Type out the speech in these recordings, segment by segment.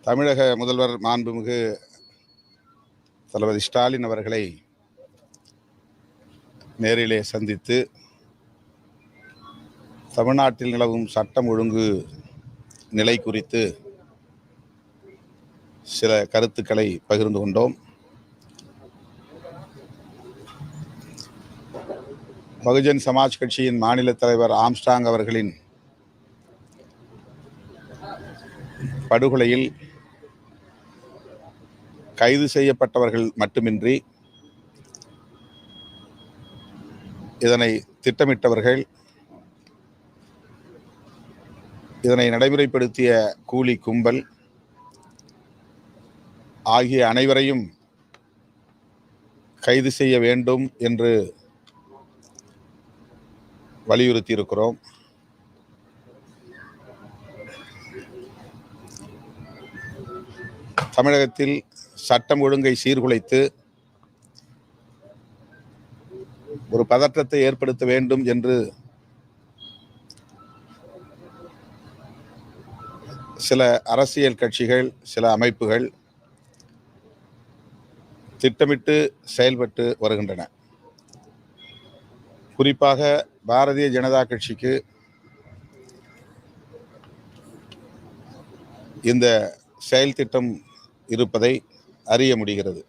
தமிழக முதல்வர் மாண்புமிகு தளபதி ஸ்டாலின் அவர்களை நேரிலே சந்தித்து தமிழ்நாட்டில் நிலவும் சட்டம் ஒழுங்கு நிலை குறித்து சில கருத்துக்களை பகிர்ந்து கொண்டோம். பகுஜன் சமாஜ் கட்சியின் மாநில தலைவர் ஆம்ஸ்ட்ராங் அவர்களின் படுகொலையில் கைது செய்யப்பட்டவர்கள் மட்டுமின்றி இதனை திட்டமிட்டவர்கள், இதனை நடைமுறைப்படுத்திய கூலி கும்பல் ஆகிய அனைவரையும் கைது செய்ய வேண்டும் என்று வலியுறுத்தியிருக்கிறோம். தமிழகத்தில் சட்டம் ஒழுங்கை சீர்குலைத்து ஒரு பதற்றத்தை ஏற்படுத்த வேண்டும் என்று சில அரசியல் கட்சிகள், சில அமைப்புகள் திட்டமிட்டு செயல்பட்டு வருகின்றன. குறிப்பாக பாரதிய ஜனதா கட்சிக்கு இந்த செயல் திட்டம் இருப்பதை அறிய முடிகிறது.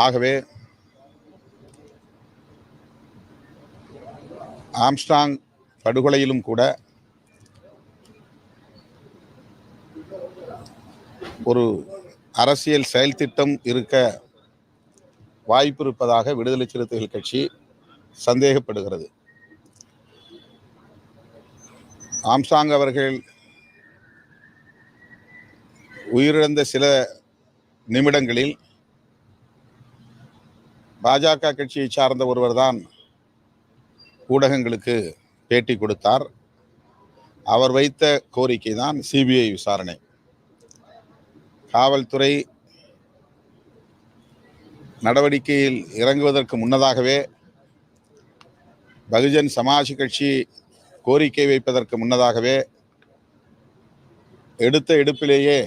ஆகவே ஆம்ஸ்ட்ராங் படுகொலையிலும் கூட ஒரு அரசியல் செயல் திட்டம் இருக்க வாய்ப்பு இருப்பதாக விடுதலை சிறுத்தைகள் கட்சி சந்தேகப்படுகிறது. ஆம்ஸ்ட்ராங் அவர்கள் உயிரிழந்த சில நிமிடங்களில் பாஜக கட்சியை சார்ந்த ஒருவர்தான் ஊடகங்களுக்கு பேட்டி கொடுத்தார். அவர் வைத்த கோரிக்கை தான் சிபிஐ விசாரணை. காவல்துறை நடவடிக்கையில் இறங்குவதற்கு முன்னதாகவே, பகுஜன் சமாஜ் கட்சி கோரிக்கை வைப்பதற்கு முன்னதாகவே எடுத்த எடுப்பிலேயே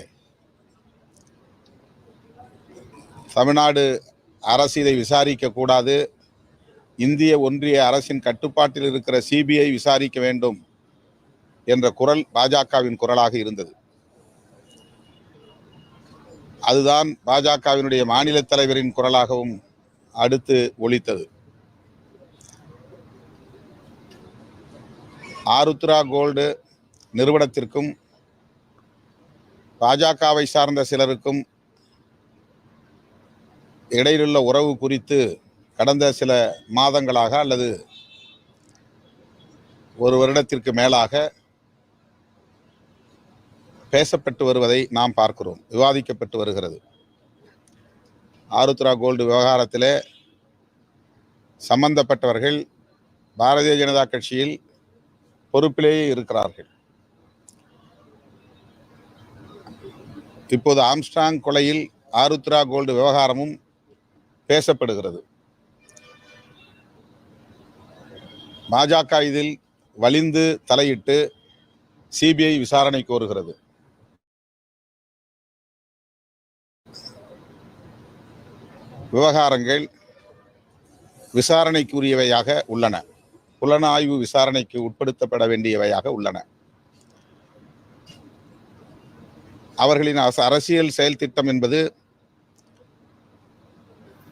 தமிழ்நாடு அரசு இதை விசாரிக்க கூடாது, இந்திய ஒன்றிய அரசின் கட்டுப்பாட்டில் இருக்கிற சிபிஐ விசாரிக்க வேண்டும் என்ற குரல் பாஜகவின் குரலாக இருந்தது. அதுதான் பாஜகவினுடைய மாநில தலைவரின் குரலாகவும் அடுத்து ஒலித்தது. ஆருத்ரா கோல்டு நிறுவனத்திற்கும் பாஜகவை சார்ந்த சிலருக்கும் இடையிலுள்ள உறவு குறித்து கடந்த சில மாதங்களாக அல்லது ஒரு வருடத்திற்கு மேலாக பேசப்பட்டு வருவதை நாம் பார்க்கிறோம், விவாதிக்கப்பட்டு வருகிறது. ஆருத்ரா கோல்டு விவகாரத்திலே சம்பந்தப்பட்டவர்கள் பாரதிய ஜனதா கட்சியில் பொறுப்பிலேயே இருக்கிறார்கள். இப்போது ஆம்ஸ்ட்ராங் கொலையில் ஆருத்ரா கோல்டு விவகாரமும் பேசப்படுகிறது. பாஜக இதில் வலிந்து தலையிட்டு சிபிஐ விசாரணை கோருகிறது. விவகாரங்கள் விசாரணைக்குரியவையாக உள்ளன, புலனாய்வு விசாரணைக்கு உட்படுத்தப்பட வேண்டியவையாக உள்ளன. அவர்களின் அரசியல் செயல் திட்டம் என்பது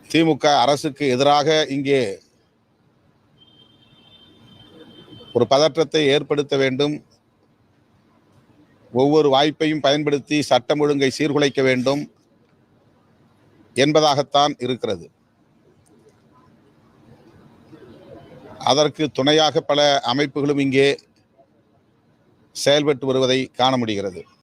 திமுக அரசுக்கு எதிராக இங்கே ஒரு பதற்றத்தை ஏற்படுத்த வேண்டும், ஒவ்வொரு வாய்ப்பையும் பயன்படுத்தி சட்டம் ஒழுங்கை சீர்குலைக்க வேண்டும் என்பதாகத்தான் இருக்கிறது. அதற்கு துணையாக பல அமைப்புகளும் இங்கே செயல்பட்டு வருவதை காண முடிகிறது.